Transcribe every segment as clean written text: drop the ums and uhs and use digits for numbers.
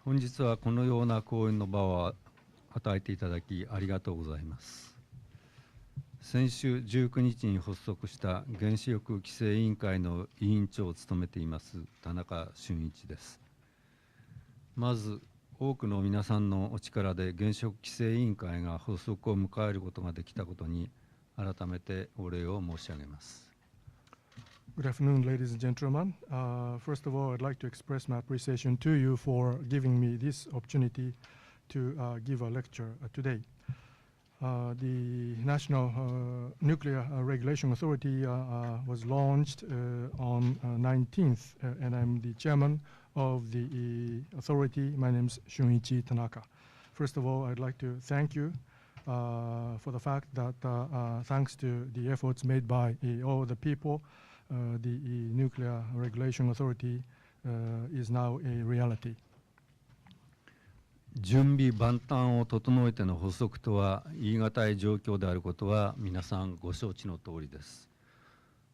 本日はこのような講演の場を与えていただきありがとうございます。先週19日に発足した原子力規制委員会の委員長を務めています田中俊一です。まず多くの皆さんのお力で原子力規制委員会が発足を迎えることができたことに改めてお礼を申し上げます。Good afternoon, ladies and gentlemen. First of all, I'd like to express my appreciation to you for giving me this opportunity to give a lecture today. The National Nuclear Regulation Authority was launched on 19th, and I'm the chairman of the authority. My name is Shunichi Tanaka. First of all, I'd like to thank you for the fact that thanks to the efforts made by all the people, the Nuclear Regulation Authority is now a reality. 準備万端を整えての発足とは言い難い状況であることは皆さんご承知の通りです。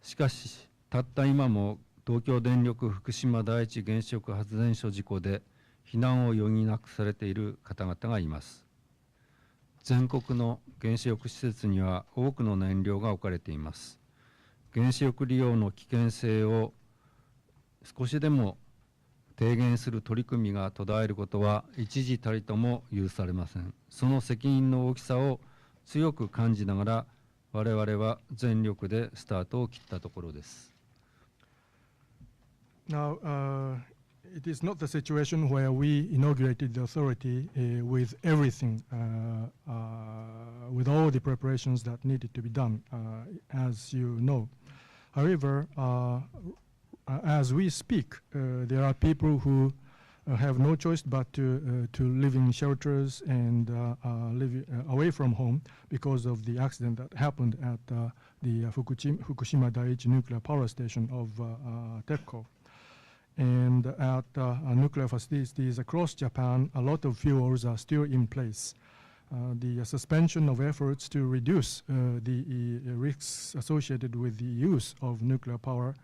しかし、たった今も東京電力福島第一原子力発電所事故で避難を余儀なくされている方々がいます。全国の原子力施設には多くの燃料が置かれています。原子力利用の危険性を少しでも低減する取り組みが途絶えることは一時たりとも許されません。その責任の大きさを強く感じながら我々は全力でスタートを切ったところです。Now, it is not the situation where we inaugurated the authority with everything, with all the preparations that needed to be done, as you know. However, as we speak, there are people who have no choice but to live in shelters and live away from home because of the accident that happened at the Fukushima Daiichi nuclear power station of TEPCO. And at nuclear facilities across Japan, a lot of fuels are still in place. The suspension of efforts to reduce the risks associated with the use of nuclear power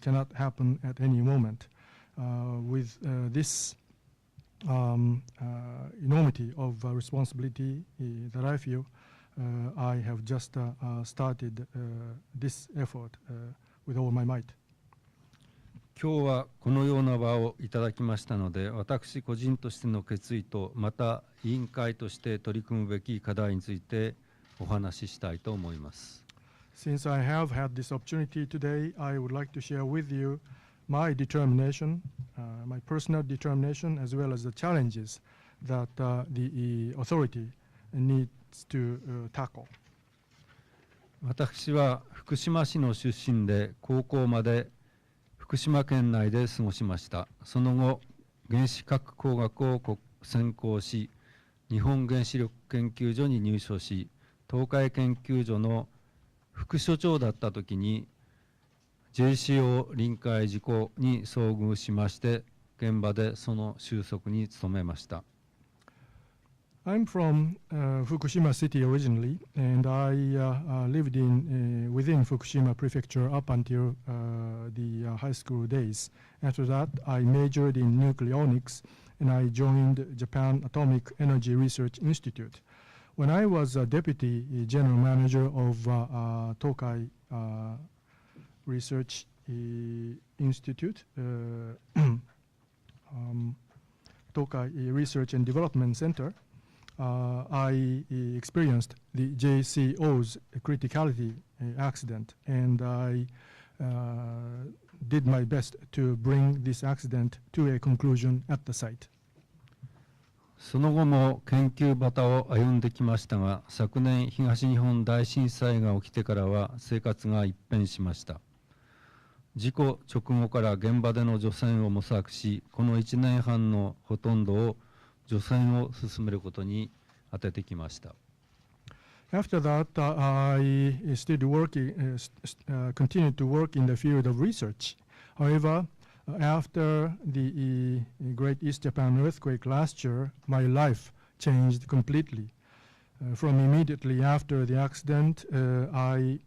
cannot happen at any moment. With this enormity of responsibility that I feel, I have just started this effort with all my might. 今日はこのような場をいただきましたので、私個人としての決意とまた委員会として取り組むべき課題についてお話ししたいと思います。Since I have had this opportunity today, I would like to share with you my determination, my personal determination, as well as the challenges that the authority needs to tackle. 私は福島市の出身で高校まで福島県内で過ごしました。その後、原子核工学を専攻し、日本原子力研究所に入所し、東海研究所の副所長だったときに JCO 臨界事故に遭遇しまして、現場でその収束に努めました。I'm from Fukushima City originally, and I lived within Fukushima Prefecture up until the high school days. After that, I majored in nucleonics, and I joined Japan Atomic Energy Research Institute. When I was a deputy general manager of Tokai Research Institute, Tokai Research and Development Center, I experienced the JCO's criticality accident, and I did my best to bring this accident to a conclusion at the site. その後も研究バタを歩んできましたが、昨年東日本大震災が起きてからは生活が一変しました。事故直後から現場での除染を模索し、この1年半のほとんどを除染を進めることに当ててきました。After that, I continued to work in the field of research. However, after the Great East Japan earthquake last year, my life changed completely. From immediately after the accident, I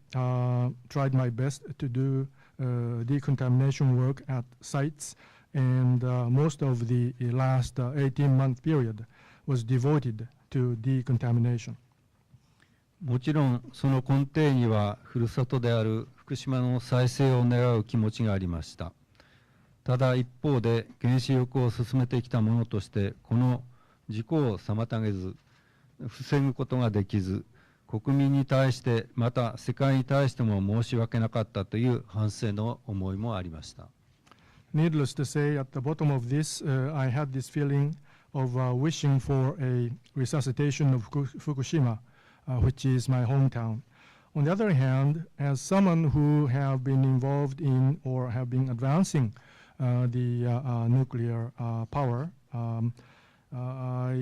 tried my best to do decontamination work at sites and most of the last 18-month period was devoted to decontamination. もちろんその根底にはふるさとである福島の再生を願う気持ちがありました。ただ一方で原子力を進めてきたものとしてこの事故を妨げず防ぐことができず、国民に対してまた世界に対しても申し訳なかったという反省の思いもありました。Needless to say, at the bottom of this, I had this feeling of wishing for a resuscitation of Fukushima, which is my hometown. On the other hand, as someone who have been involved in or have been advancing the nuclear power, I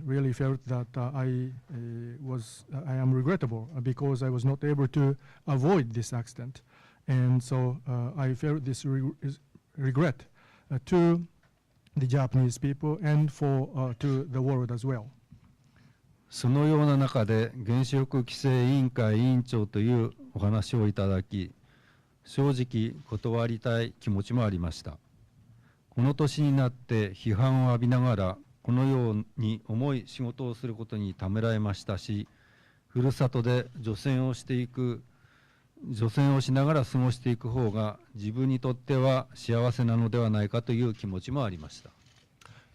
really felt that I am regrettable because I was not able to avoid this accident. And so I felt this regret to the Japanese people and to the world as well. そのような中で原子力規制委員会委員長というお話をいただき、正直断りたい気持ちもありました。この年になって批判を浴びながらこのように重い仕事をすることにためらいましたし、ふるさとで除染をしながら過ごしていく方が自分にとっては幸せなのではないかという気持ちもありました。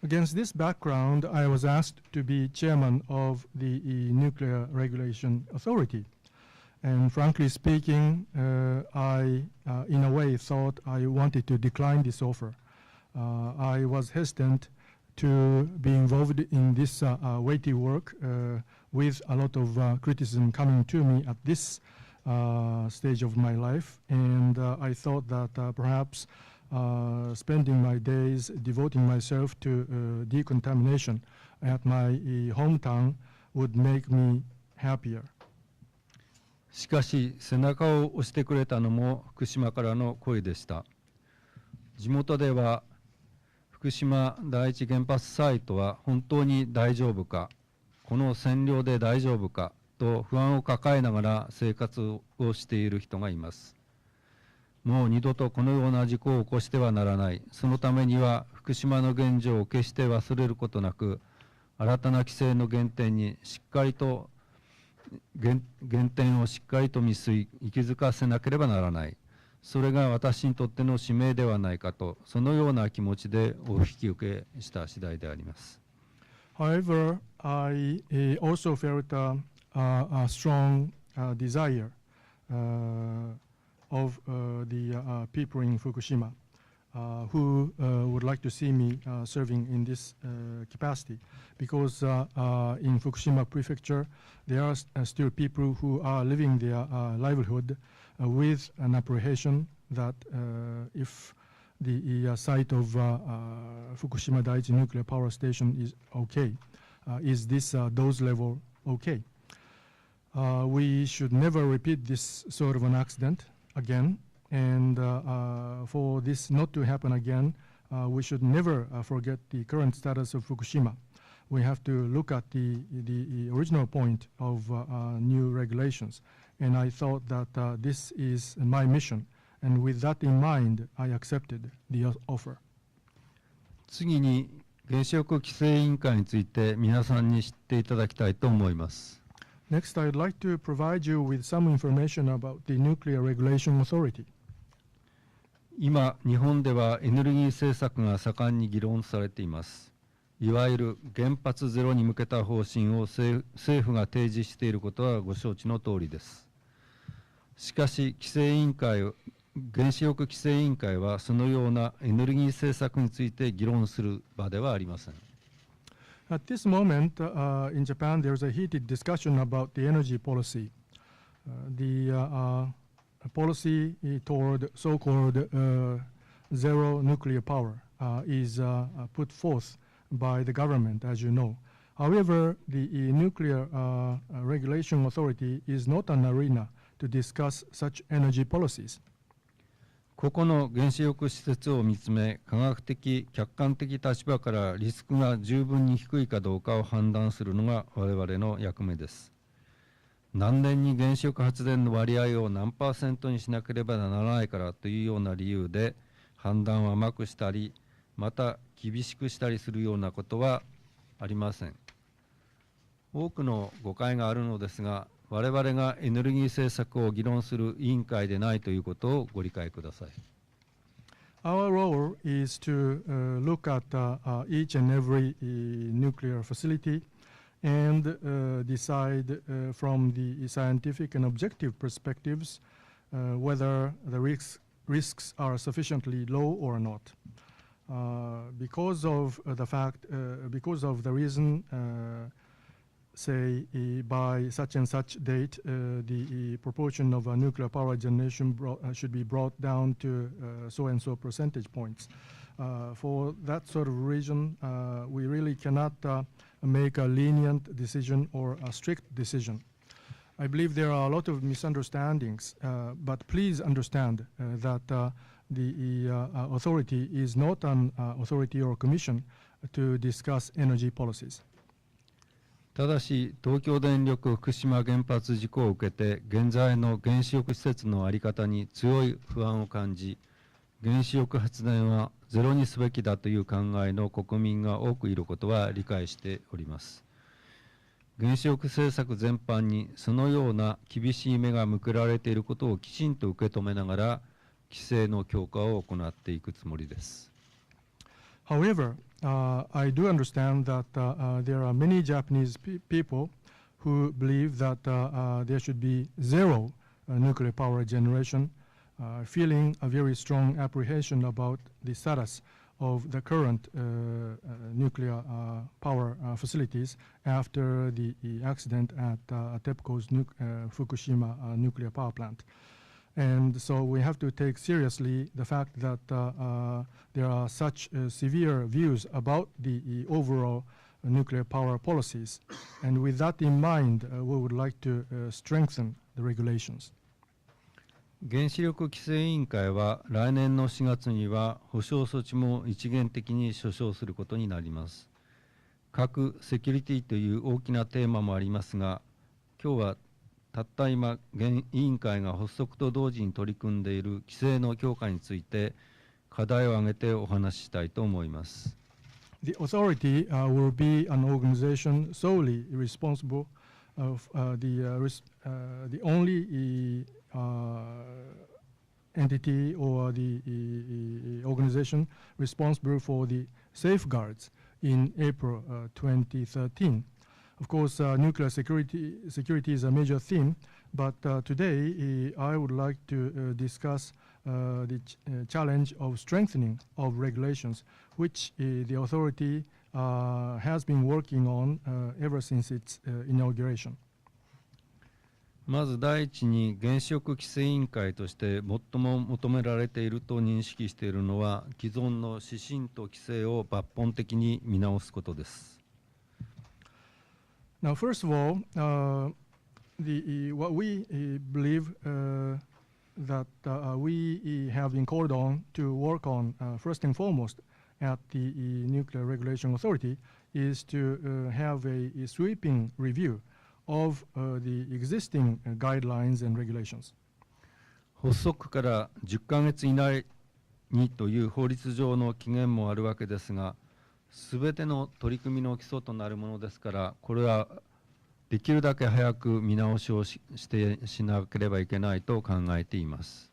Against this background, I was asked to be chairman of the Nuclear Regulation Authority. And frankly speaking, I, in a way, thought I wanted to decline this offer. I was hesitant to be involved in this weighty work with a lot of criticism coming to me at this stage of my life. And I thought that perhaps spending my days devoting myself to decontamination at my hometown would make me happier. しかし背中を押してくれたのも福島からの声でした。地元では福島第一原発サイトは本当に大丈夫か、この占領で大丈夫かと不安を抱えながら生活をしている人がいます。もう二度とこのような事故を起こしてはならない。そのためには福島の現状を決して忘れることなく、新たな規制の原点をしっかりと未遂、息づかせなければならない。それが私にとっての使命ではないかと、そのような気持ちでお引き受けした次第であります。However, I also felt a strong desire of the people in Fukushima who would like to see me serving in this capacity, because in Fukushima Prefecture there are still people who are living their livelihood with an apprehension that if the site of Fukushima Daiichi nuclear power station is okay, is this dose level okay? We should never repeat this sort of an accident again, and for this not to happen again, we should never forget the current status of Fukushima. We have to look at the original point of new regulations, and I thought that this is my mission, and with that in mind, I accepted the offer. 次に原子力規制委員会について皆さんに知っていただきたいと思います。Next, I'd like to provide you with some information about the Nuclear Regulation Authority. 今、日本ではエネルギー政策が盛んに議論されています。いわゆる原発ゼロに向けた方針を政府が提示していることはご承知の通りです。しかし、原子力規制委員会はそのようなエネルギー政策について議論する場ではありません。At this moment, in Japan, there's a heated discussion about the energy policy. The policy toward so-called zero nuclear power is put forth by the government, as you know. However, the Nuclear Regulation Authority is not an arena to discuss such energy policies. 個々の原子力施設を見つめ、科学的、客観的立場からリスクが十分に低いかどうかを判断するのが我々の役目です。何年に原子力発電の割合を何%にしなければならないからというような理由で判断を甘くしたり、また厳しくしたりするようなことはありません。多くの誤解があるのですが、我々がエネルギー政策を議論する委員会でないということをご理解ください。Our role is to look at each and every nuclear facility and decide from the scientific and objective perspectives whether the risks are sufficiently low or not. Because of the reason, say by such and such date, the proportion of nuclear power generation should be brought down to so and so percentage points. For that sort of reason, we really cannot make a lenient decision or a strict decision. I believe there are a lot of misunderstandings, but please understand that the authority is not an authority or commission to discuss energy policies. ただし、東京電力福島原発事故を受けて、現在の原子力施設の在り方に強い不安を感じ、原子力発電はゼロにすべきだという考えの国民が多くいることは理解しております。原子力政策全般にそのような厳しい目が向けられていることをきちんと受け止めながら、規制の強化を行っていくつもりです。However, I do understand that there are many Japanese people who believe that there should be zero nuclear power generation, feeling a very strong apprehension about the status of the current nuclear power facilities after the accident at TEPCO's Fukushima nuclear power plant. And so we have to take seriously the fact that there are such severe views about the overall nuclear power policies. And with that in mind, we would like to strengthen the regulations. 原子力規制委員会は来年の4月には保障措置も一元的に所掌することになります。核セキュリティという大きなテーマもありますが、今日はたった今、委員会が発足と同時に取り組んでいる規制の強化について課題を挙げてお話ししたいと思います。The authority will be an organization solely responsible of the only entity or the organization responsible for the safeguards in April 2013. Of course, nuclear security is a major theme, but today I would like to discuss the challenge of strengthening of regulations, which the authority has been working on ever since its inauguration. まず第一に原子力規制委員会として最も求められていると認識しているのは、既存の指針と規制を抜本的に見直すことです。Now, first of all, what we believe that we have been called on to work on first and foremost at the Nuclear Regulation Authority is to have a sweeping review of the existing guidelines and regulations. 発足から10ヶ月以内にという法律上の期限もあるわけですが、すべての取り組みの基礎となるものですから、これはできるだけ早く見直しをしなければいけないと考えています。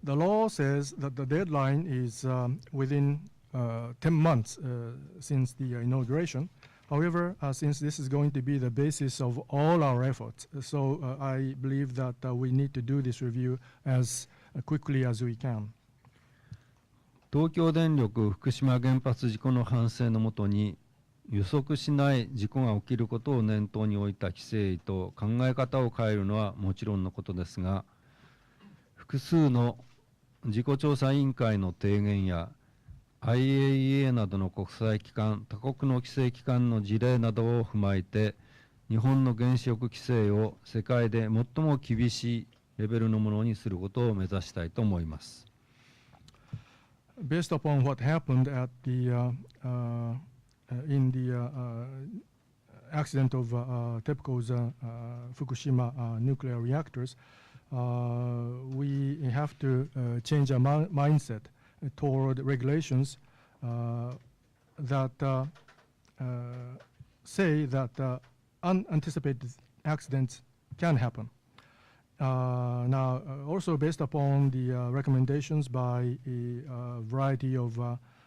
The law says that the deadline is within 10 months since the inauguration. However, since this is going to be the basis of all our efforts, so I believe that we need to do this review as quickly as we can. 東京電力福島原発事故の反省のもとに、予測しない事故が起きることを念頭に置いた規制と考え方を変えるのはもちろんのことですが、複数の事故調査委員会の提言や IAEA などの国際機関、他国の規制機関の事例などを踏まえて、日本の原子力規制を世界で最も厳しいレベルのものにすることを目指したいと思います。Based upon what happened at the in the accident of TEPCO's Fukushima nuclear reactors, we have to change our mindset toward regulations that say that unanticipated accidents can happen. Now, also based upon the recommendations by a variety of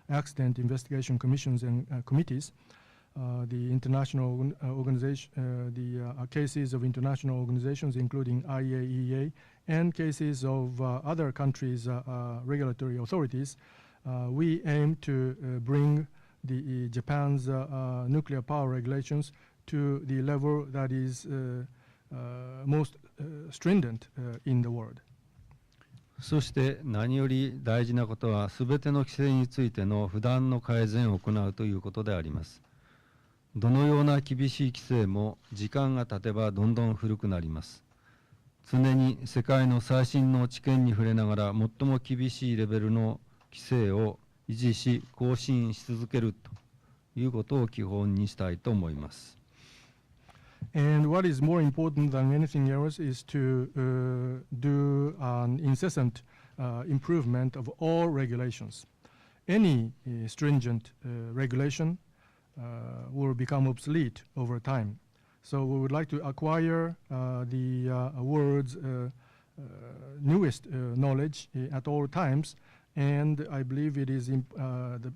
accident investigation commissions and committees, the international organization, the cases of international organizations, including IAEA, and cases of other countries' regulatory authorities, we aim to bring the Japan's nuclear power regulations to the level that is most stringent in the world. そして何より大事なことは、すべての規制についての不断の改善を行うということであります。どのような厳しい規制も時間が経てばどんどん古くなります。常に世界の最新の知見に触れながら最も厳しいレベルの規制を維持し更新し続けるということを基本にしたいと思います。And what is more important than anything else is to do an incessant improvement of all regulations. Any stringent regulation will become obsolete over time. So we would like to acquire the world's newest knowledge at all times, and I believe it is the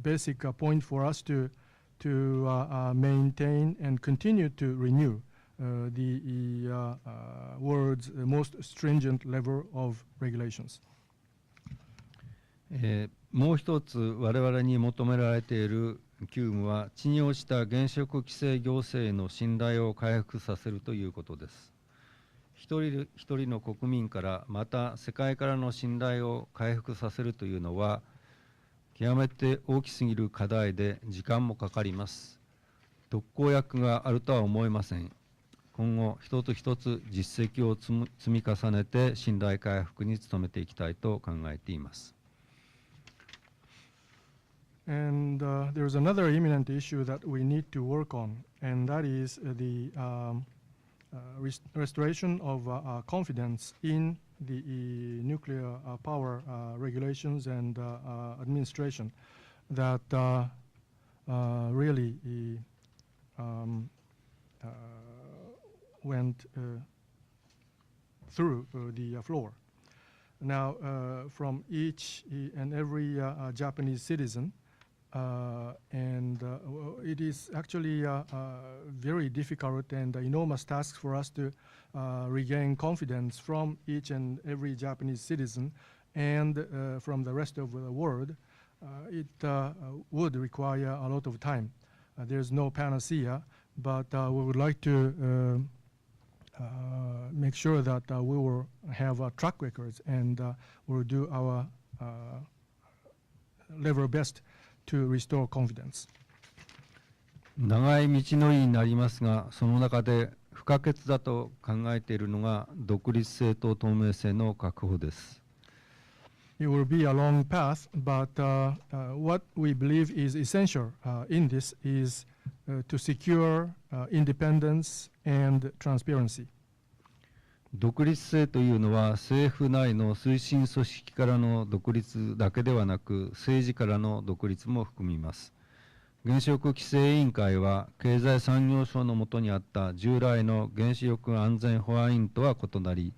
basic point for us to maintain and continue to renew the world's most stringent level of regulations. もう一つ我々に求められている急務は、地に落ちた原子力規制行政の信頼を回復させるということです。一人一人の国民からまた世界からの信頼を回復させるというのは極めて大きすぎる課題で時間もかかります。特効薬があるとは思えません。今後一つ一つ実績を積み重ねて信頼回復に努めていきたいと考えています。And there's another imminent issue that we need to work on, and that is the restoration of confidence in the nuclear power regulations and administration that really went through the floor. Now, from each and every Japanese citizen, and it is actually very difficult and enormous task for us to regain confidence from each and every Japanese citizen and from the rest of the world. It would require a lot of time. There's no panacea, but we would like to make sure that we will have track records and we'll do our level best to restore confidence. 長い道のりになりますが、その中で不可欠だと考えているのが独立性と透明性の確保です。It will be a long path, but what we believe is essential in this is to secure independence and transparency. 独立性というのは政府内の推進組織からの独立だけではなく、政治からの独立も含みます。原子力規制委員会は経済産業省の下にあった従来の原子力安全保安院とは異なり、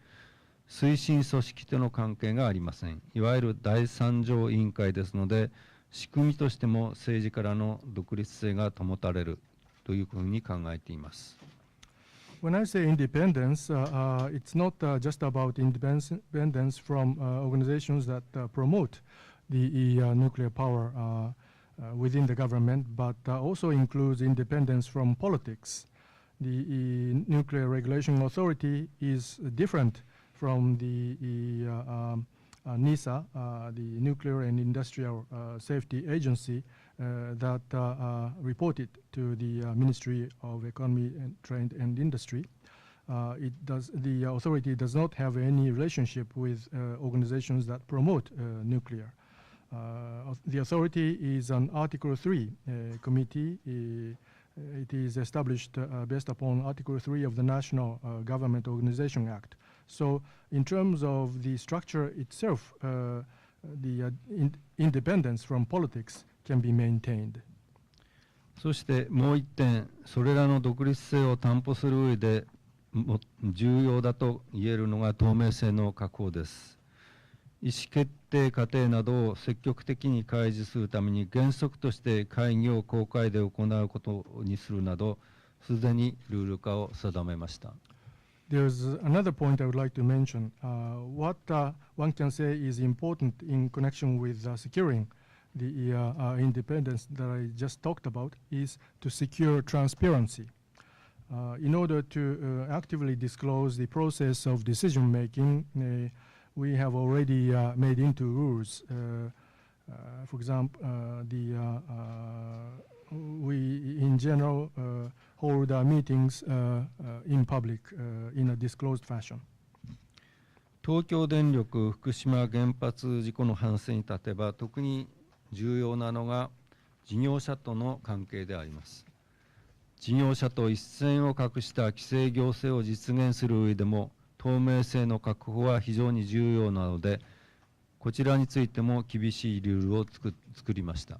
推進組織との関係がありません。いわゆる第三条委員会ですので、仕組みとしても政治からの独立性が保たれるというふうに考えています。When I say independence, it's not just about independence from organizations that promote the nuclear power within the government, but also includes independence from politics. The Nuclear Regulation Authority is different from the NISA, the Nuclear and Industrial Safety Agency, that reported to the Ministry of Economy and Trade and Industry. The authority does not have any relationship with organizations that promote nuclear. The authority is an Article 3 committee. It is established based upon Article 3 of the National Government Organization Act. So in terms of the structure itself, the independence from politics can be maintained. そしてもう一点、それらの独立性を担保する上で重要だと言えるのが透明性の確保です。意思決定過程などを積極的に開示するために原則として会議を公開で行うことにするなど、すでにルール化を定めました。There's another point I would like to mention. What one can say is important in connection with securing the independence that I just talked about is to secure transparency. In order to actively disclose the process of decision making, we have already made into rules. For example, we in general hold our meetings in public in a disclosed fashion. 東京電力福島原発事故の反省に立てば、特に重要なのが事業者との関係であります。事業者と一線を画した規制行政を実現する上でも、透明性の確保は非常に重要なので、こちらについても厳しいルールを作りました。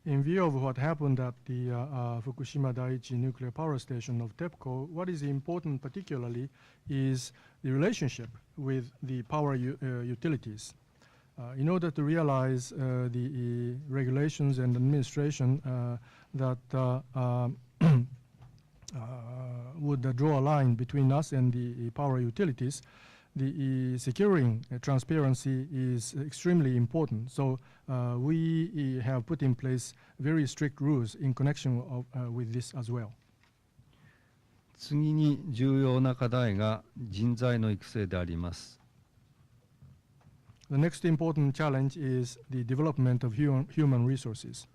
In view of what happened at the Fukushima Daiichi nuclear power station of TEPCO, what is important particularly is the relationship with the power utilities. In order to realize the regulations and administration that would draw a line between us and the power utilities, the securing transparency is extremely important. So we have put in place very strict rules in connection with this as well. 次に重要な課題が人材の育成であります。The next important challenge is the development of human resources.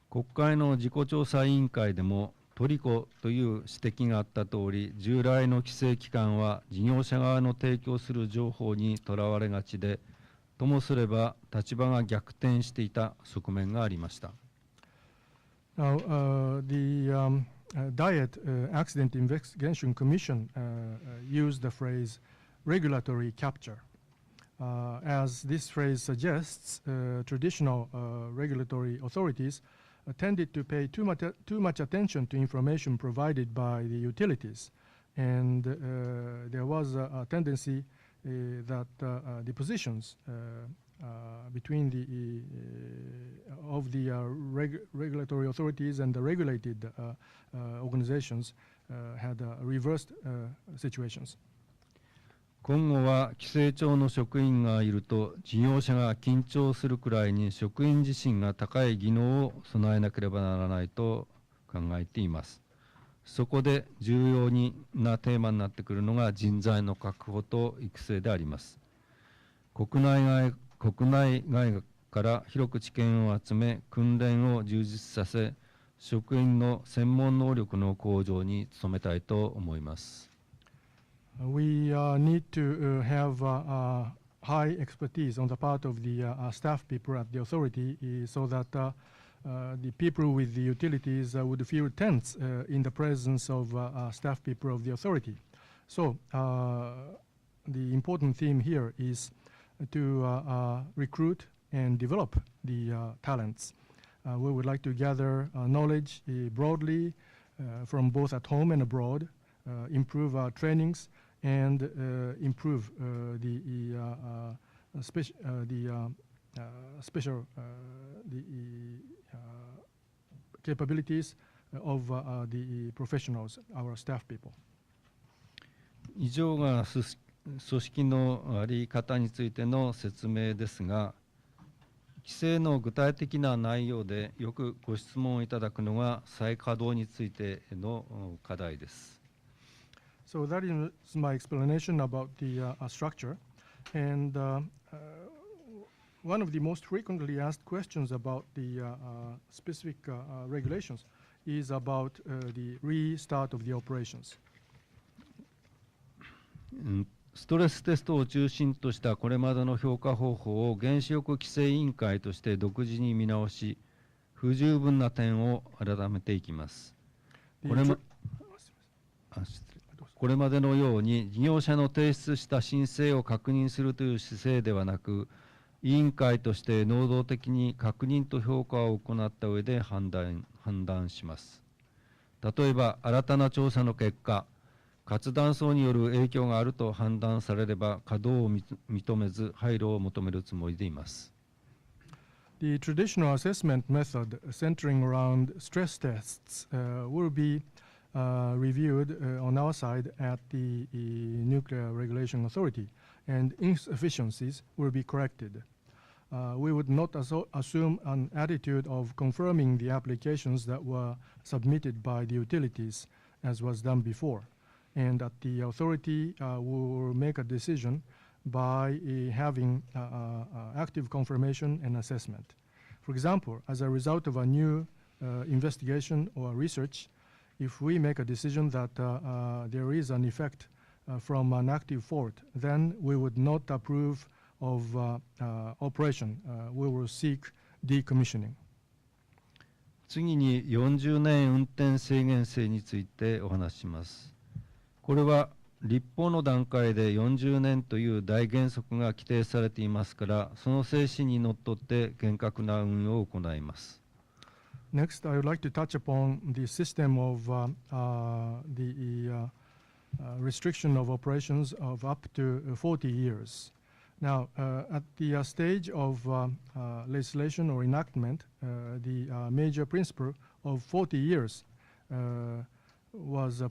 国会の事故調査委員会でもトリコという指摘があった通り、従来の規制機関は事業者側の提供する情報にとらわれがちで、ともすれば立場が逆転していた側面がありました。Now, the Diet Accident Investigation Commission used the phrase regulatory capture. As this phrase suggests, traditional regulatory authorities tended to pay too much attention to information provided by the utilities, and there was a tendency that the positions between the regulatory authorities and the regulated organizations had reversed situations. 今後は規制庁の職員がいると事業者が緊張するくらいに職員自身が高い技能を備えなければならないと考えています。そこで重要なテーマになってくるのが人材の確保と育成であります。国内外から広く知見を集め、訓練を充実させ、職員の専門能力の向上に努めたいと思います。We need to have high expertise on the part of the staff people at the authority so that the people with the utilities would feel tense in the presence of staff people of the authority. So the important theme here is to recruit and develop the talents. We would like to gather knowledge broadly from both at home and abroad, improve our trainings, and improve the capabilities of the professionals, our staff people. 以上が組織の在り方についての説明ですが、規制の具体的な内容でよくご質問いただくのが再稼働についての課題です。So that is my explanation about the structure. And one of the most frequently asked questions about the specific regulations is about the restart of the operations. ストレステストを中心としたこれまでの評価方法を原子力規制委員会として独自に見直し、不十分な点を改めていきます。これまでのように事業者の提出した申請を確認するという姿勢ではなく、委員会として能動的に確認と評価を行った上で判断します。例えば、新たな調査の結果、活断層による影響があると判断されれば、稼働を認めず、廃炉を求めるつもりでいます。The traditional assessment method centering around stress tests will be reviewed on our side at the Nuclear Regulation Authority, and insufficiencies will be corrected. We would not assume an attitude of confirming the applications that were submitted by the utilities, as was done before, and that the authority will make a decision by having active confirmation and assessment. For example, as a result of a new investigation or research, if we make a decision that there is an effect from an active fault, then we would not approve of operation. We will seek decommissioning. 次に40年運転制限制についてお話しします。これは立法の段階で40年という大原則が規定されていますから、その精神にのっとって厳格な運用を行います。Next, I would like to touch upon the system of the restriction of operations of up to 40 years. Now, at the stage of legislation or enactment, the major principle of 40 years was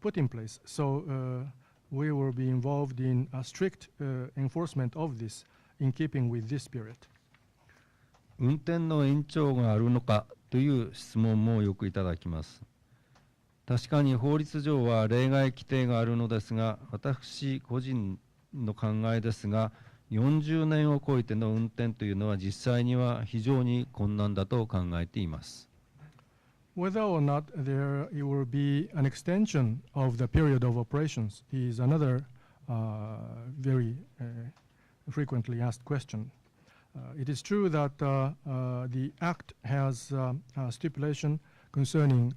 put in place. So we will be involved in a strict enforcement of this in keeping with this spirit. 運転の延長があるのかという質問もよくいただきます。確かに法律上は例外規定があるのですが、私個人の考えですが、40年を超えての運転というのは実際には非常に困難だと考えています。Whether or not there will be an extension of the period of operations is another very frequently asked question. It is true that the Act has a stipulation concerning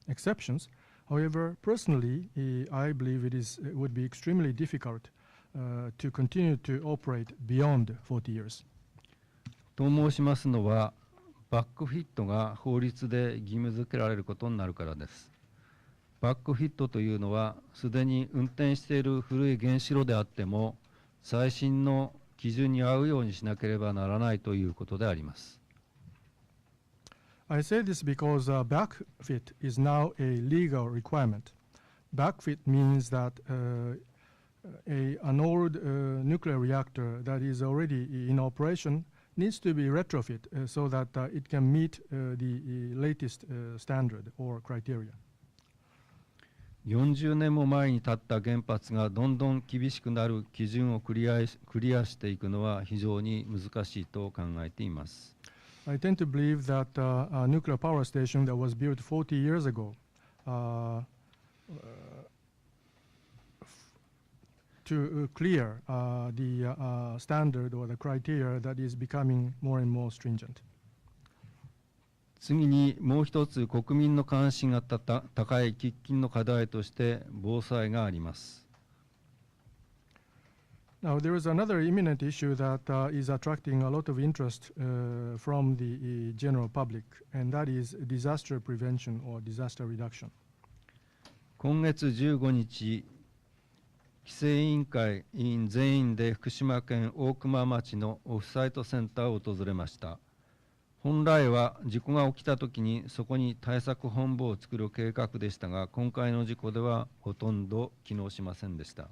exceptions. However, personally, I believe it would be extremely difficult to continue to operate beyond 40 years. と申しますのは、バックフィットが法律で義務付けられることになるからです。バックフィットというのは、すでに運転している古い原子炉であっても、最新の基準に合うようにしなければならないということであります。I say this because backfit is now a legal requirement. Backfit means that an old nuclear reactor that is already in operation needs to be retrofit so that it can meet the latest standard or criteria. 40年も前に建った原発がどんどん厳しくなる基準をクリアしていくのは非常に難しいと考えています。I tend to believe that a nuclear power station that was built 40 years ago to clear the standard or the criteria that is becoming more and more stringent. 次にもう一つ国民の関心が高い喫緊の課題として防災があります。Now there is another imminent issue that is attracting a lot of interest from the general public, and that is disaster prevention or disaster reduction. 今月15日、規制委員会委員全員で福島県大熊町のオフサイトセンターを訪れました。本来は事故が起きたときにそこに対策本部を作る計画でしたが、今回の事故ではほとんど機能しませんでした。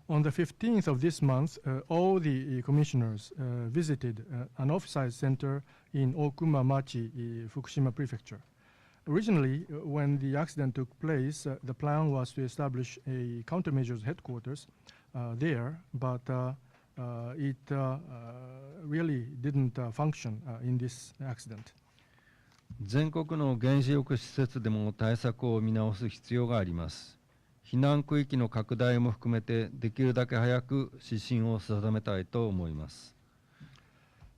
On the 15th of this month, all the commissioners visited an off-site center in Okumamachi, Fukushima Prefecture. Originally, when the accident took place, the plan was to establish a countermeasures headquarters there, but it really didn't function in this accident. 全国の原子力施設でも対策を見直す必要があります。避難区域の拡大も含めてできるだけ早く指針を定めたいと思います。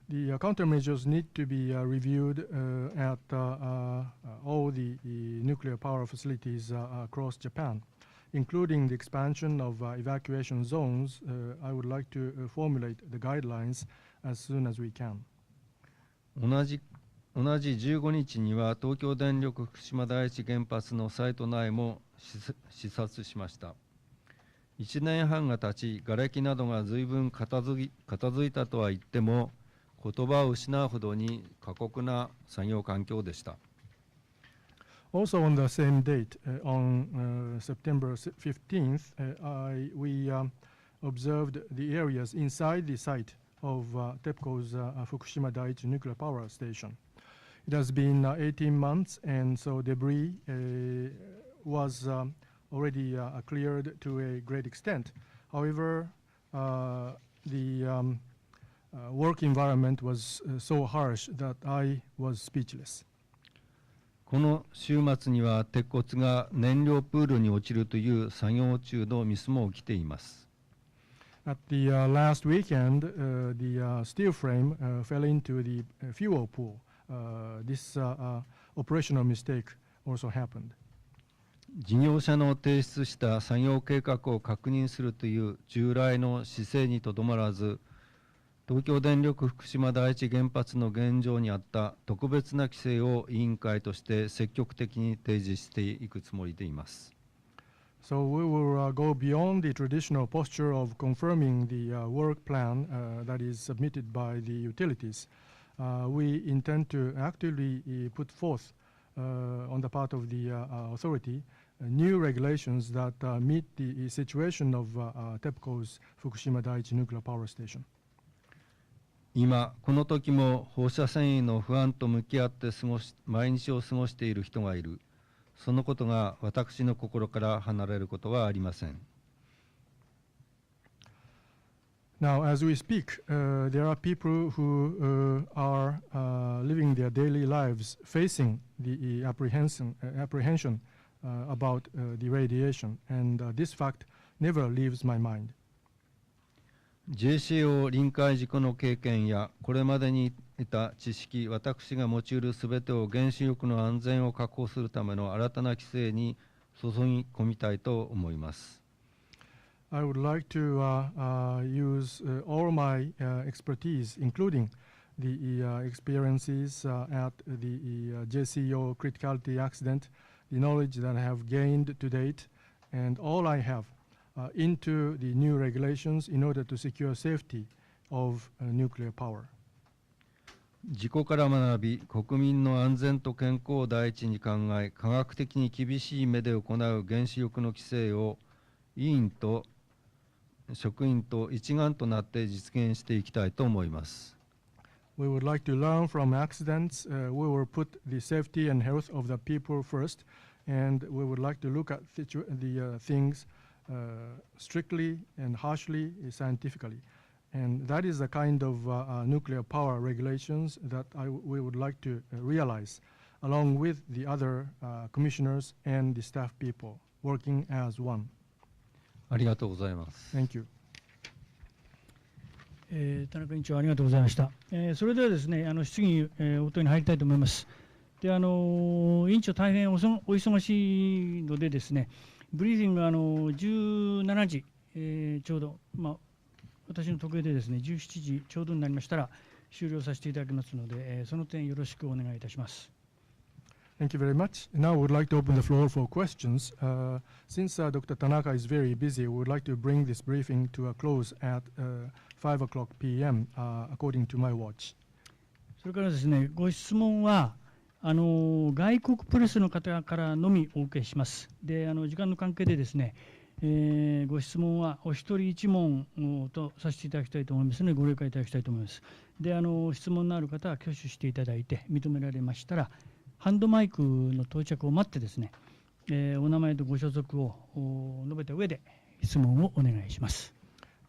The countermeasures need to be reviewed at all the nuclear power facilities across Japan. including the expansion of evacuation zones, I would like to formulate the guidelines as soon as we can. 同じ15日には東京電力福島第一原発のサイト内も視察しました。1年半が経ち、瓦礫などが随分片付いたとは言っても、言葉を失うほどに過酷な作業環境でした。Also on the same date, on September 15th, we observed the areas inside the site of TEPCO's Fukushima Daiichi nuclear power station. It has been 18 months, and so debris was already cleared to a great extent. However, the work environment was so harsh that I was speechless. この週末には鉄骨が燃料プールに落ちるという作業中のミスも起きています。At the last weekend, the steel frame fell into the fuel pool. This operational mistake also happened. 事業者の提出した作業計画を確認するという従来の姿勢にとどまらず、東京電力福島第一原発の現状にあった特別な規制を委員会として積極的に提示していくつもりでいます。So we will go beyond the traditional posture of confirming the work plan that is submitted by the utilities. We intend to actively put forth on the part of the authority new regulations that meet the situation of TEPCO's Fukushima Daiichi nuclear power station. 今この時も放射線維の不安と向き合って毎日を過ごしている人がいる。そのことが私の心から離れることはありません。Now, as we speak, there are people who are living their daily lives facing the apprehension about the radiation, and this fact never leaves my mind. JCO 臨界事故の経験やこれまでに得た知識、私が用いるすべてを原子力の安全を確保するための新たな規制に注ぎ込みたいと思います。I would like to use all my expertise, including the experiences at the JCO criticality accident, the knowledge that I have gained to date, and all I have into the new regulations in order to secure safety of nuclear power. 事故から学び、国民の安全と健康を第一に考え、科学的に厳しい目で行う原子力の規制を委員と職員と一丸となって実現していきたいと思います。We would like to learn from accidents. We will put the safety and health of the people first, and we would like to look at the things strictly and harshly scientifically. And that is the kind of nuclear power regulations that we would like to realize along with the other commissioners and the staff people working as one. ありがとうございます。Thank you. 田中委員長ありがとうございました。それではですね、質疑応答に入りたいと思います。で、委員長大変お忙しいのでですね、ブリーフィング17時、ちょうど、私の時計でですね、17時ちょうどになりましたら終了させていただきますので、その点よろしくお願いいたします。Thank you very much. Now we would like to open the floor for questions. Since Dr. Tanaka is very busy, we would like to bring this briefing to a close at 5 o'clock p.m. According to my watch. それからですね、ご質問は外国プレスの方からのみお受けします。で、時間の関係でですね、ご質問はお一人一問とさせていただきたいと思いますのでご理解いただきたいと思います。で、質問のある方は挙手していただいて認められましたらハンドマイクの到着を待ってですね、お名前とご所属を述べた上で質問をお願いします。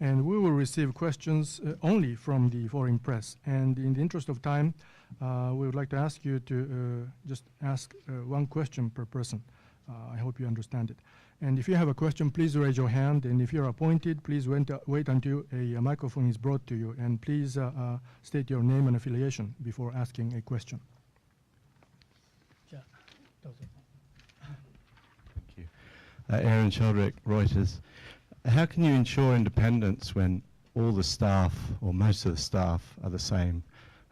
And we will receive questions only from the foreign press. And in the interest of time, we would like to ask you to just ask one question per person. I hope you understand it. And if you have a question, please raise your hand. And if you're appointed, please wait until a microphone is brought to you. And please state your name and affiliation before asking a question. Aaron Sheldrick, Reuters. How can you ensure independence when all the staff, or most of the staff, are the same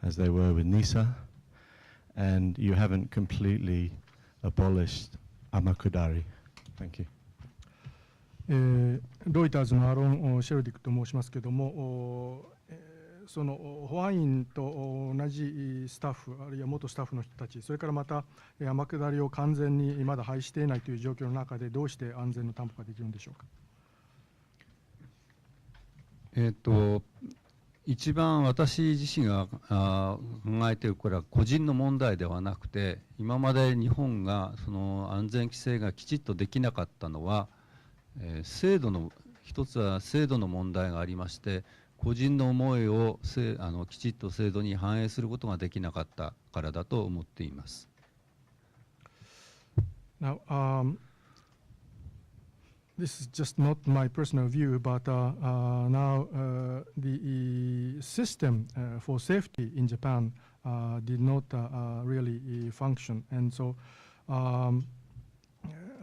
as they were with NISA, and you haven't completely abolished Amakudari? Thank you. ロイターズのアロン・シェルディックと申しますけれども、その保安員と同じスタッフ、あるいは元スタッフの人たち、それからまた天下りを完全にまだ廃止していないという状況の中で、どうして安全の担保ができるんでしょうか。一番私自身が考えているこれは個人の問題ではなくて、今まで日本がその安全規制がきちっとできなかったのは、制度の一つは制度の問題がありまして、個人の思いをきちっと制度に反映することができなかったからだと思っています。Now, this is just not my personal view, but now the system for safety in Japan did not really function, and so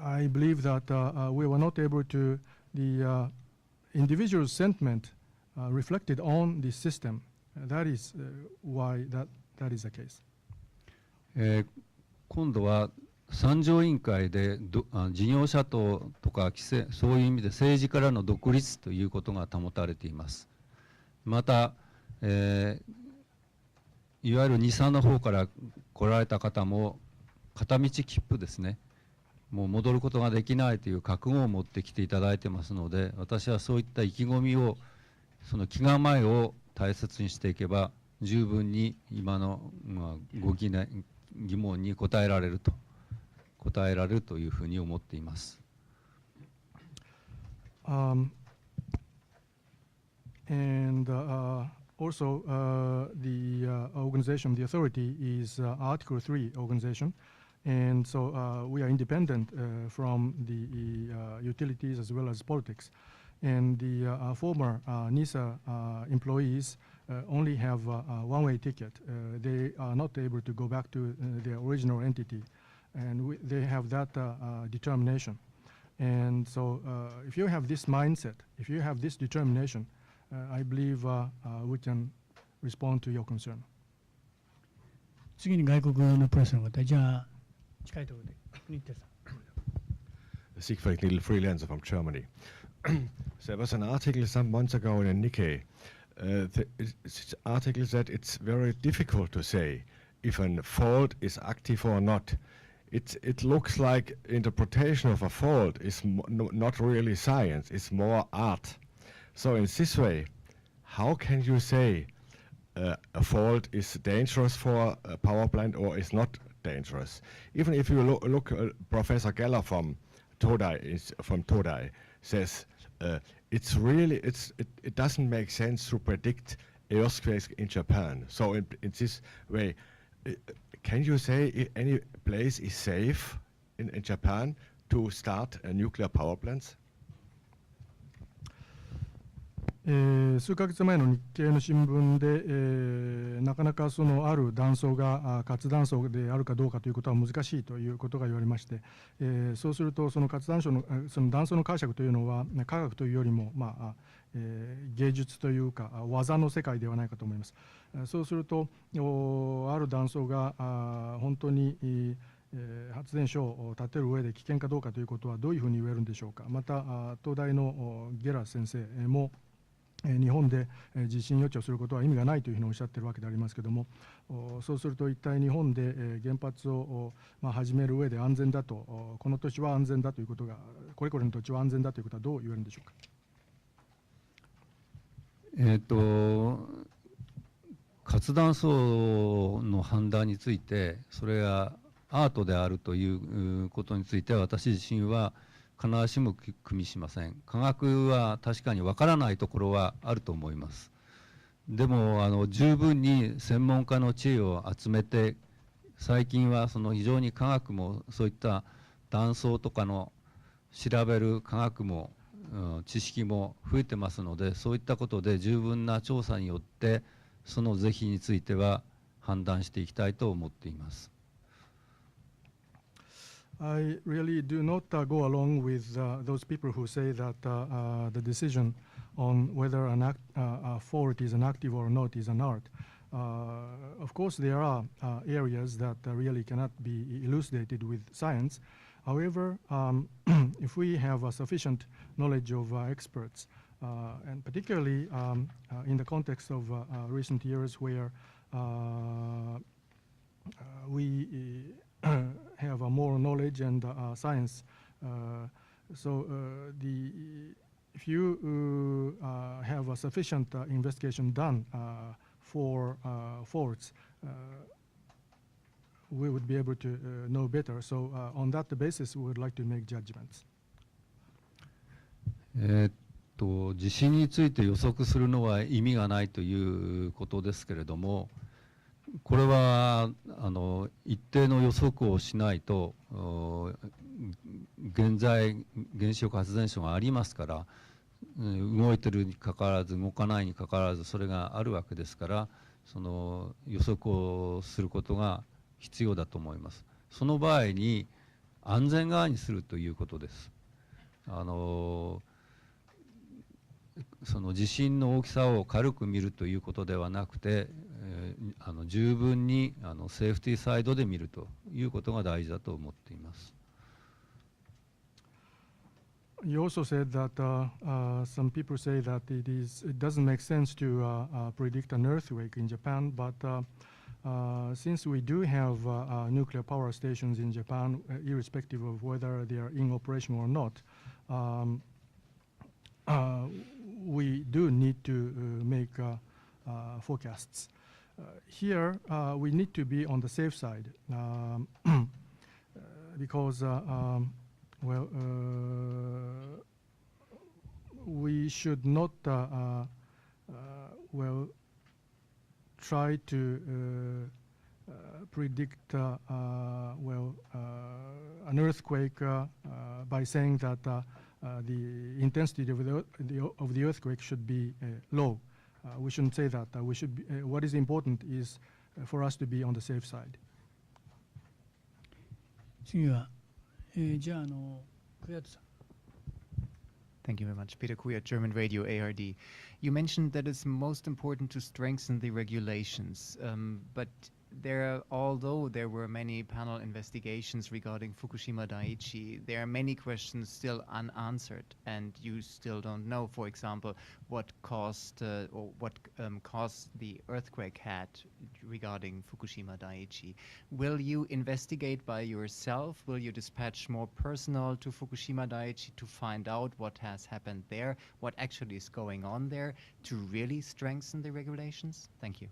I believe that we were not able to the individual sentiment reflected on the system. That is why that is the case. 今度は参上委員会で事業者とか規制、そういう意味で政治からの独立ということが保たれています。また、いわゆる日産の方から来られた方も片道切符ですね、もう戻ることができないという覚悟を持ってきていただいてますので、私はそういった意気込みを、その気構えを大切にしていけば十分に今の、ご疑問に答えられるというふうに思っています。And also the organization, the authority is Article 3 organization, and so we are independent from the utilities as well as politics. And the former NISA employees only have a one-way ticket. They are not able to go back to their original entity, and they have that determination. And so if you have this mindset, if you have this determination, I believe we can respond to your concern. 次に外国のプレスの方、じゃあ近いところで、ニッテルさん。Siegfried Niedl, freelancer from Germany. There was an article some months ago in a Nikkei. The article said it's very difficult to say if a fault is active or not. It looks like interpretation of a fault is not really science, it's more art. So in this way, how can you say a fault is dangerous for a power plant or is not dangerous? Even if you look Professor Geller from Todai says it doesn't make sense to predict earthquakes in Japan. So in this way, can you say if any place is safe in Japan to start nuclear power plants? 数ヶ月前の日経の新聞で、なかなかそのある断層が活断層であるかどうかということは難しいということが言われまして、そうするとその活断層のその断層の解釈というのは科学というよりも、芸術というか技の世界ではないかと思います。そうするとある断層が本当に発電所を建てる上で危険かどうかということはどういうふうに言えるんでしょうか。また東大のゲラ先生も日本で地震予知をすることは意味がないというふうにおっしゃっているわけでありますけれども、そうすると一体日本で原発を始める上で安全だと、この土地は安全だということが、これこれの土地は安全だということはどう言えるんでしょうか。活断層の判断について、それがアートであるということについては私自身は必ずしも組みしません。科学は確かにわからないところはあると思います。でも十分に専門家の知恵を集めて、最近はその非常に科学もそういった断層とかの調べる科学も、知識も増えてますので、そういったことで十分な調査によってその是非については判断していきたいと思っています。I really do not go along with those people who say that the decision on whether a fault is an active or not is an art. Of course, there are areas that really cannot be elucidated with science. However, if we have a sufficient knowledge of experts, and particularly in the context of recent years where we have more knowledge and science, if you have a sufficient investigation done for faults, we would be able to know better. So on that basis, we would like to make judgments. 地震について予測するのは意味がないということですけれども、これは一定の予測をしないと、現在原子力発電所がありますから、動いてるにかかわらず動かないにかかわらずそれがあるわけですから、その予測をすることが必要だと思います。その場合に安全側にするということです。その地震の大きさを軽く見るということではなくて、十分にセーフティーサイドで見るということが大事だと思っています。You also said that some people say that it doesn't make sense to predict an earthquake in Japan, but since we do have nuclear power stations in Japan, irrespective of whether they are in operation or not, we do need to make forecasts. Here, we need to be on the safe side because we should not try to predict an earthquake by saying that the intensity of the earthquake should be low. We shouldn't say that. We should be, what is important is for us to be on the safe side. 次は、じゃあクヤトさん。Thank you very much. Peter Kuyat, German Radio ARD. You mentioned that it's most important to strengthen the regulations, but although there were many panel investigations regarding Fukushima Daiichi, there are many questions still unanswered, and you still don't know, for example, what caused the earthquake had regarding Fukushima Daiichi. Will you investigate by yourself? Will you dispatch more personnel to Fukushima Daiichi to find out what has happened there, what actually is going on there, to really strengthen the regulations? Thank you.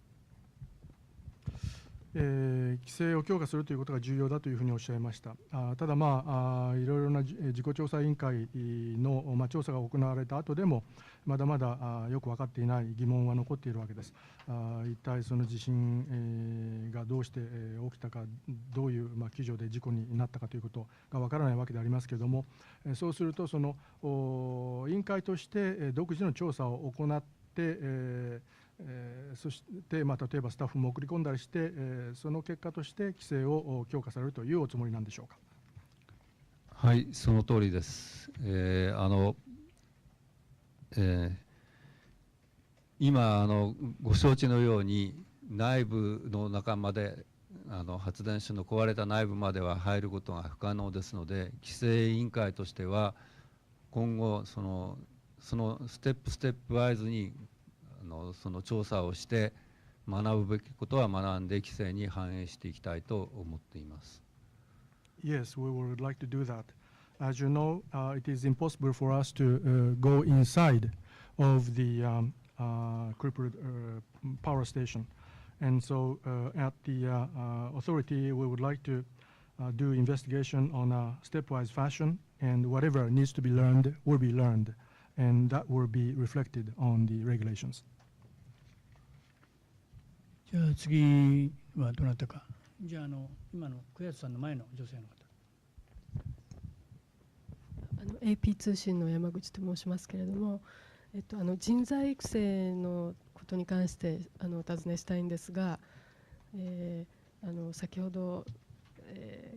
規制を強化するということが重要だというふうにおっしゃいました。ただ、いろいろな自己調査委員会の、調査が行われた後でもまだまだよく分かっていない疑問は残っているわけです。一体その地震がどうして起きたか、どういう基準で事故になったかということが分からないわけでありますけれども、そうするとその委員会として独自の調査を行って、そして、例えばスタッフも送り込んだりして、その結果として規制を強化されるというおつもりなんでしょうか。はい、その通りです。今ご承知のように内部の中まで発電所の壊れた内部までは入ることが不可能ですので、規制委員会としては今後そのステップワイズにその調査をして学ぶべきことは学んで規制に反映していきたいと思っています。Yes, we would like to do that. As you know, it is impossible for us to go inside of the crippled power station. And so at the authority, we would like to do investigation on a stepwise fashion, and whatever needs to be learned will be learned, and that will be reflected on the regulations. じゃあ次はどなたか。じゃあ今のクヤトさんの前の女性の方。AP 通信の山口と申しますけれども、人材育成のことに関してお尋ねしたいんですが、先ほど、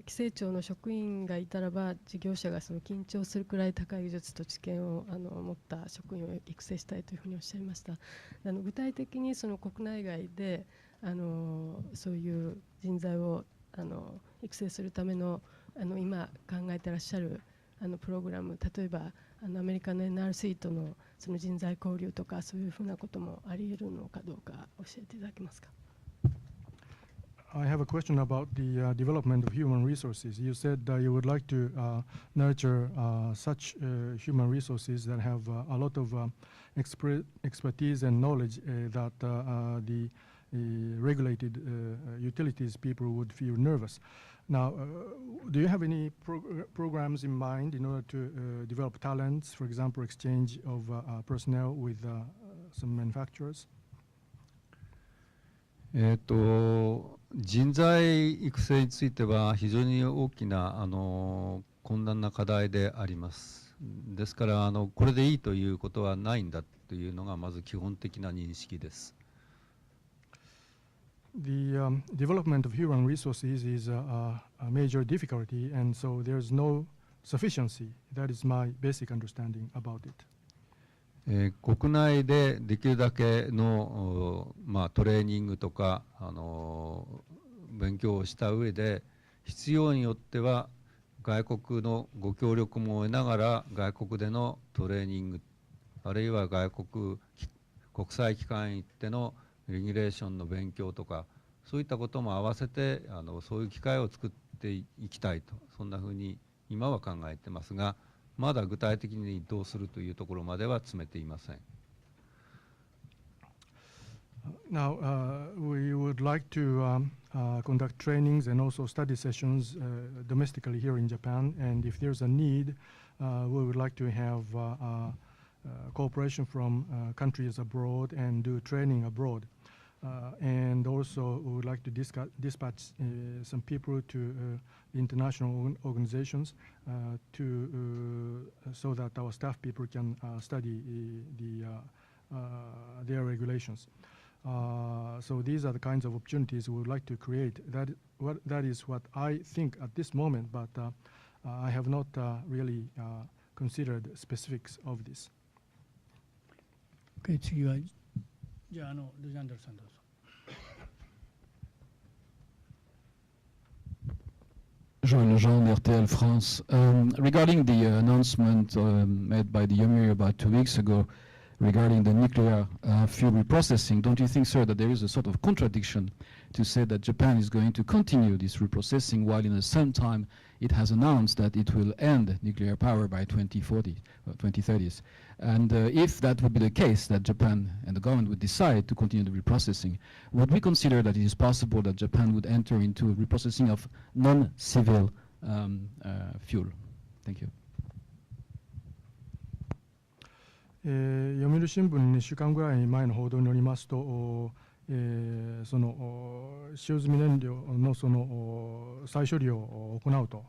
規制庁の職員がいたらば事業者がその緊張するくらい高い技術と知見を持った職員を育成したいというふうにおっしゃいました。具体的にその国内外でそういう人材を育成するための今考えてらっしゃるプログラム、例えばアメリカの NRC とのその人材交流とかそういうふうなこともあり得るのかどうか教えていただけますか。I have a question about the development of human resources. You said you would like to nurture such human resources that have a lot of expertise and knowledge that the regulated utilities people would feel nervous. Now, do you have any programs in mind in order to develop talents, for example, exchange of personnel with some manufacturers? 人材育成については非常に大きな困難な課題であります。ですからこれでいいということはないんだというのがまず基本的な認識です。The development of human resources is a major difficulty, and so there's no sufficiency. That is my basic understanding about it. 国内でできるだけの、トレーニングとか勉強をした上で必要によっては外国のご協力も得ながら外国でのトレーニングあるいは国際機関へ行ってのレギュレーションの勉強とかそういったことも合わせてそういう機会を作っていきたいとそんなふうに今は考えてますがまだ具体的にどうするというところまでは詰めていません。Now, we would like to conduct trainings and also study sessions domestically here in Japan, and if there's a need, we would like to have cooperation from countries abroad and do training abroad. And also, we would like to dispatch some people to international organizations so that our staff people can study their regulations. So these are the kinds of opportunities we would like to create. That is what I think at this moment, but I have not really considered specifics of this. Okay, 次はじゃあルジャンドルさんどうぞ。Joël Lejean, RTL France. Regarding the announcement made by the Yomiuri about 2 weeks ago regarding the nuclear fuel reprocessing, don't you think, sir, that there is a sort of contradiction to say that Japan is going to continue this reprocessing while in the same time it has announced that it will end nuclear power by 2030s? And if that would be the case, that Japan and the government would decide to continue the reprocessing, would we consider that it is possible that Japan would enter into a reprocessing of non-civil fuel? Thank you. 読売新聞に2週間ぐらい前の報道によりますと、その使用済み燃料のその再処理を行うと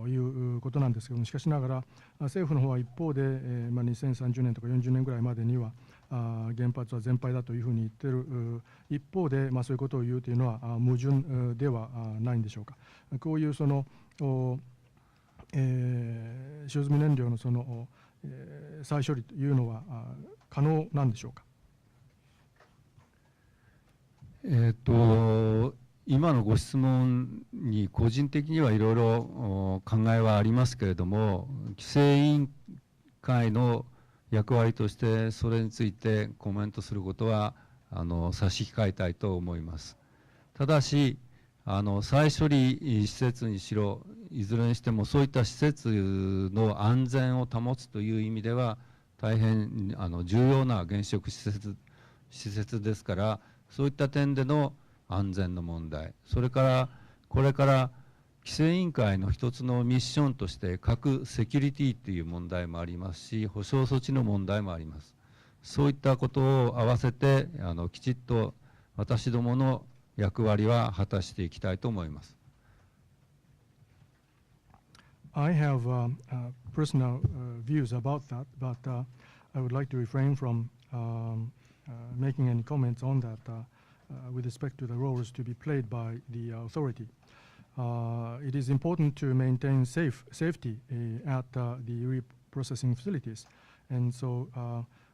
いうことなんですけども、しかしながら政府の方は一方で、2030年とか40年ぐらいまでには原発は全廃だというふうに言っている一方で、そういうことを言うというのは矛盾ではないんでしょうか。こういうその使用済み燃料のその再処理というのは可能なんでしょうか。今のご質問に個人的にはいろいろ考えはありますけれども、規制委員会の役割としてそれについてコメントすることは差し控えたいと思います。ただし再処理施設にしろいずれにしてもそういった施設の安全を保つという意味では大変重要な原子力施設ですから、そういった点での安全の問題、それからこれから規制委員会の一つのミッションとして核セキュリティという問題もありますし、保障措置の問題もあります。そういったことを合わせてきちっと私どもの役割は果たしていきたいと思います。I have personal views about that, but I would like to refrain from making any comments on that with respect to the roles to be played by the authority. it is important to maintain safety at the reprocessing facilities. And so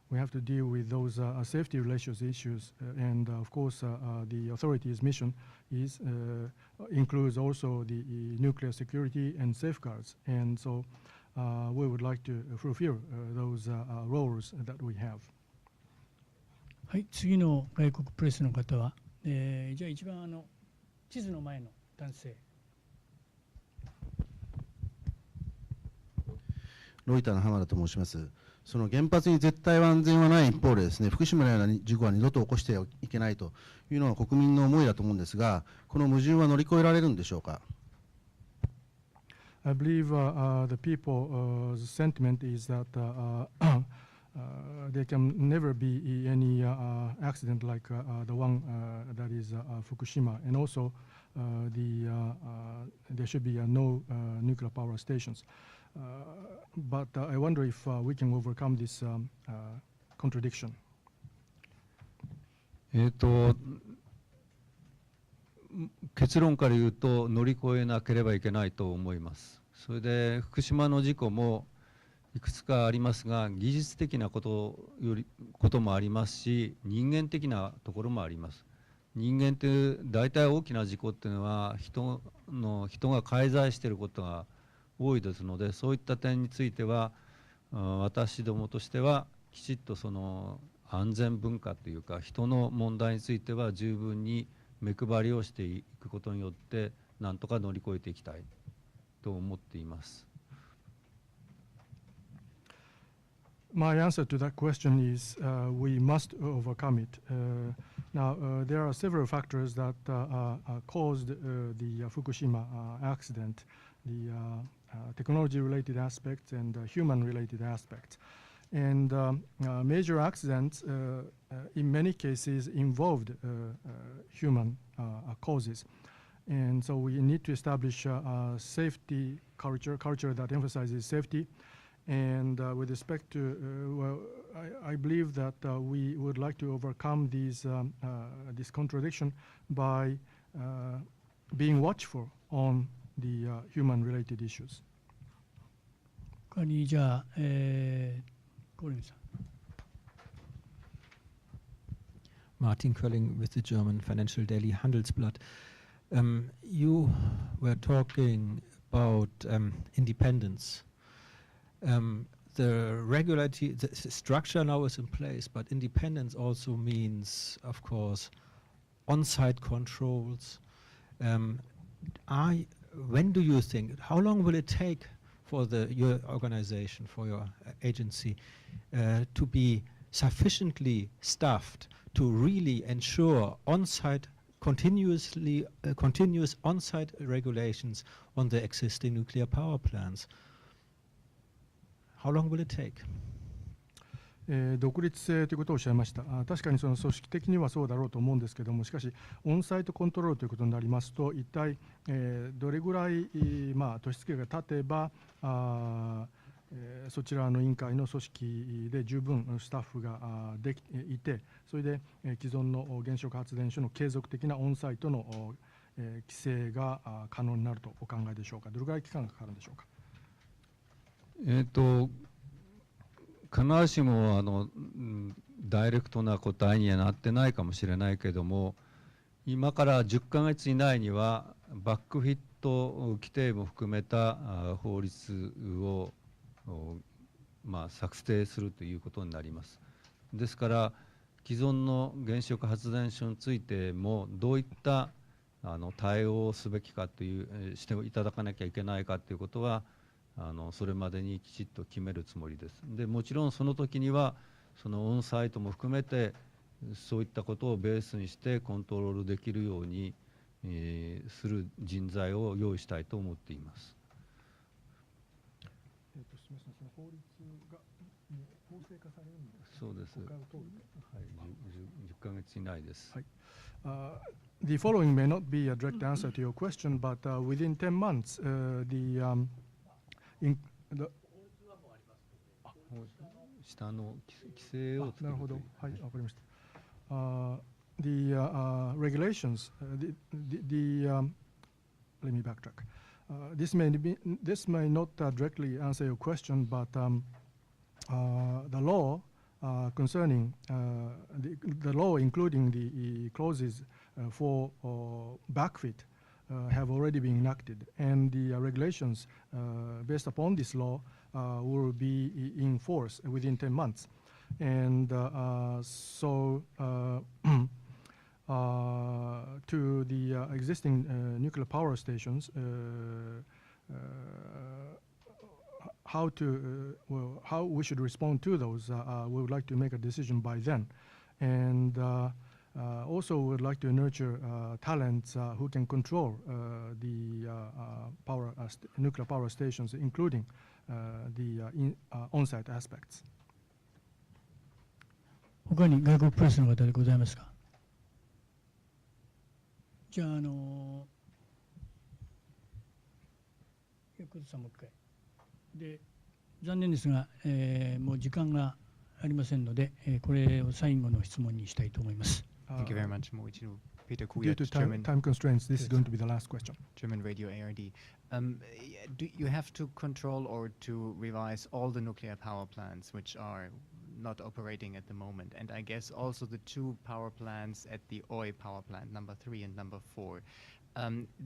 we have to deal with those safety relations issues. And of course, the authority's mission includes also the nuclear security and safeguards. And so we would like to fulfill those roles that we have. はい、次の外国プレスの方は、じゃあ一番地図の前の男性。ロイターの浜田と申します。その原発に絶対安全はない一方でですね、福島のような事故は二度と起こしていけないというのが国民の思いだと思うんですが、この矛盾は乗り越えられるんでしょうか。I believe the people's sentiment is that there can never be any accident like the one that is Fukushima, and also there should be no nuclear power stations. But I wonder if we can overcome this contradiction. 結論から言うと乗り越えなければいけないと思います。それで福島の事故もいくつかありますが、技術的なこともありますし、人間的なところもあります。人間って大体大きな事故っていうのは人が介在していることが多いですので、そういった点については私どもとしてはきちっとその安全文化というか人の問題については十分に目配りをしていくことによってなんとか乗り越えていきたいと思っています。My answer to that question is we must overcome it. Now, there are several factors that caused the Fukushima accident, the technology-related aspects and human-related aspects. And major accidents, in many cases, involved human causes. And so we need to establish a safety culture that emphasizes safety. And with respect to, I believe that we would like to overcome this contradiction by being watchful on the human-related issues. 他にじゃあ、小林さん。Martin Körling with the German financial daily Handelsblatt. You were talking about independence. The regulatory the structure now is in place, but independence also means, of course, on-site controls. When do you think? How long will it take for your organization, for your agency, to be sufficiently staffed to really ensure on-site continuous on-site regulations on the existing nuclear power plants? How long will it take? 独立性ということをおっしゃいました。確かにその組織的にはそうだろうと思うんですけども、しかしオンサイトコントロールということになりますと、一体、どれぐらい、年月が経てばそちらの委員会の組織で十分スタッフができいて、それで既存の原子力発電所の継続的なオンサイトの規制が可能になるとお考えでしょうか。どれぐらい期間がかかるんでしょうか。必ずしもダイレクトな答えにはなってないかもしれないけれども、今から10ヶ月以内にはバックフィット規定も含めた法律を策定するということになります。ですから既存の原子力発電所についてもどういった対応をすべきかというしていただかなきゃいけないかということはそれまでにきちっと決めるつもりです。でもちろんその時にはそのオンサイトも含めてそういったことをベースにしてコントロールできるように、する人材を用意したいと思っています。そうです。はい、10ヶ月以内です。はい。The following may not be a direct answer to your question, but within 10 months,下の規制を作る。なるほど。はい、わかりました。The regulations, the let me backtrack. This may not directly answer your question, but the law concerning the law, including the clauses for backfit, have already been enacted, and the regulations based upon this law will be in force within 10 months. And so to the existing nuclear power stations, how we should respond to those, we would like to make a decision by then. And also we would like to nurture talents who can control the nuclear power stations, including the on-site aspects. 他に外国プレスの方でございますか。じゃあヤクルトさんもう一回で、残念ですが、もう時間がありませんので、これを最後の質問にしたいと思います。Thank you very much, Moichiro. Peter Due Kuyat, to German time constraints, this is going to be the last question. German Radio ARD. Do you have to control or to revise all the nuclear power plants which are not operating at the moment? And I guess also the two power plants at the Oi power plant, number 3 and number 4.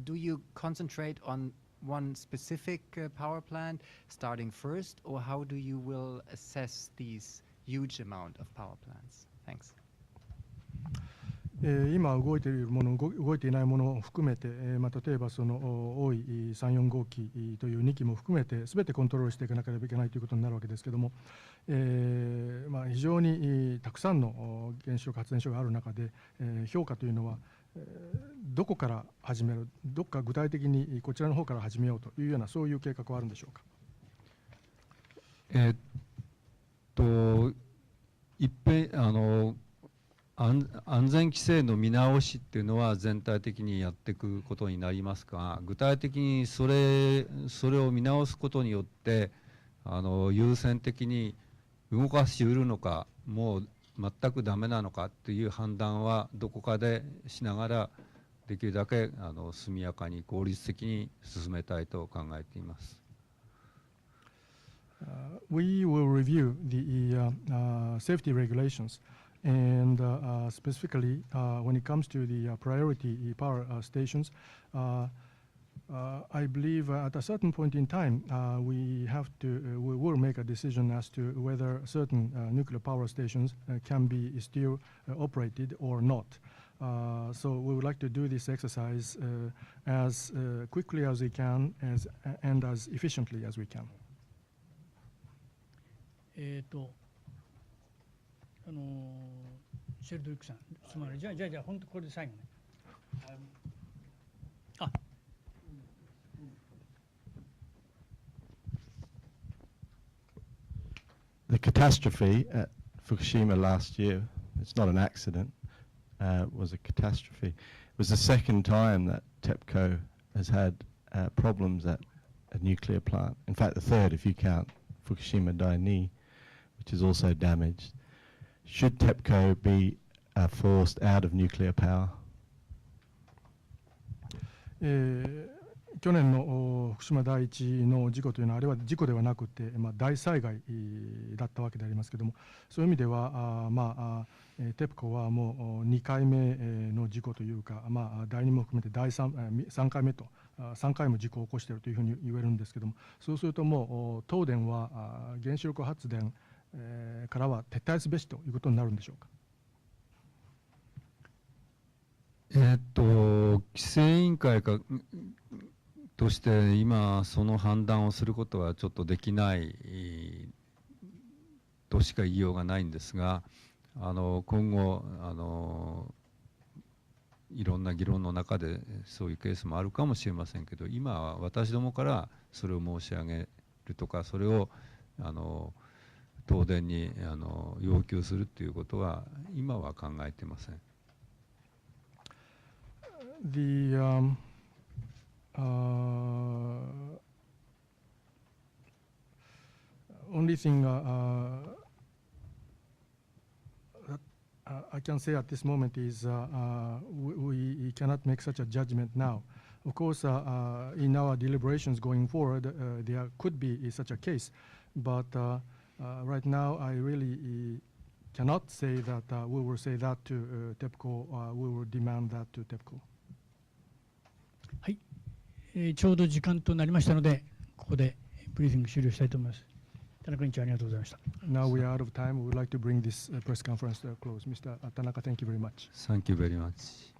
Do you concentrate on one specific power plant starting first, or how do you will assess these huge amount of power plants? Thanks. 今動いているもの、動いていないものを含めて、例えばその多い3、4号機という2機も含めて全てコントロールしていかなければいけないということになるわけですけれども、非常にたくさんの原子力発電所がある中で、評価というのは、どこから始める、どこか具体的にこちらの方から始めようというようなそういう計画はあるんでしょうか。いっぺん安全規制の見直しっていうのは全体的にやっていくことになりますが、具体的にそれを見直すことによって優先的に動かしうるのか、もう全くダメなのかっていう判断はどこかでしながら、できるだけ速やかに効率的に進めたいと考えています。We will review the safety regulations. And specifically, when it comes to the priority power stations, I believe at a certain point in time, we will make a decision as to whether certain nuclear power stations can be still operated or not. So we would like to do this exercise as quickly as we can and as efficiently as we can. シェルドリックさん、すまない。じゃあ本当これで最後ね。The catastrophe at Fukushima last year, it's not an accident, was a catastrophe. It was the second time that TEPCO has had problems at a nuclear plant. In fact, the third if you count Fukushima Dai-2, which is also damaged. Should TEPCO be forced out of nuclear power? 去年の福島第一の事故というのは、あれは事故ではなくて、大災害だったわけでありますけれども、そういう意味ではTEPCOはもう2回目の事故というか、第2も含めて3回目と3回も事故を起こしているというふうに言えるんですけれども、そうするともう東電は原子力発電からは撤退すべしということになるんでしょうか。規制委員会として今その判断をすることはちょっとできないとしか言いようがないんですが、今後いろんな議論の中でそういうケースもあるかもしれませんけど、今は私どもからそれを申し上げるとか、それを東電に要求するということは今は考えていません。The only thing that I can say at this moment is we cannot make such a judgment now. Of course, in our deliberations going forward, there could be such a case, but right now I really cannot say that we will say that to TEPCO, we will demand that to TEPCO. はい、ちょうど時間となりましたので、ここでブリーフィング終了したいと思います。田中委員長、ありがとうございました。Now we are out of time. We would like to bring this press conference to a close. Mr. Tanaka, thank you very much. Thank you very much.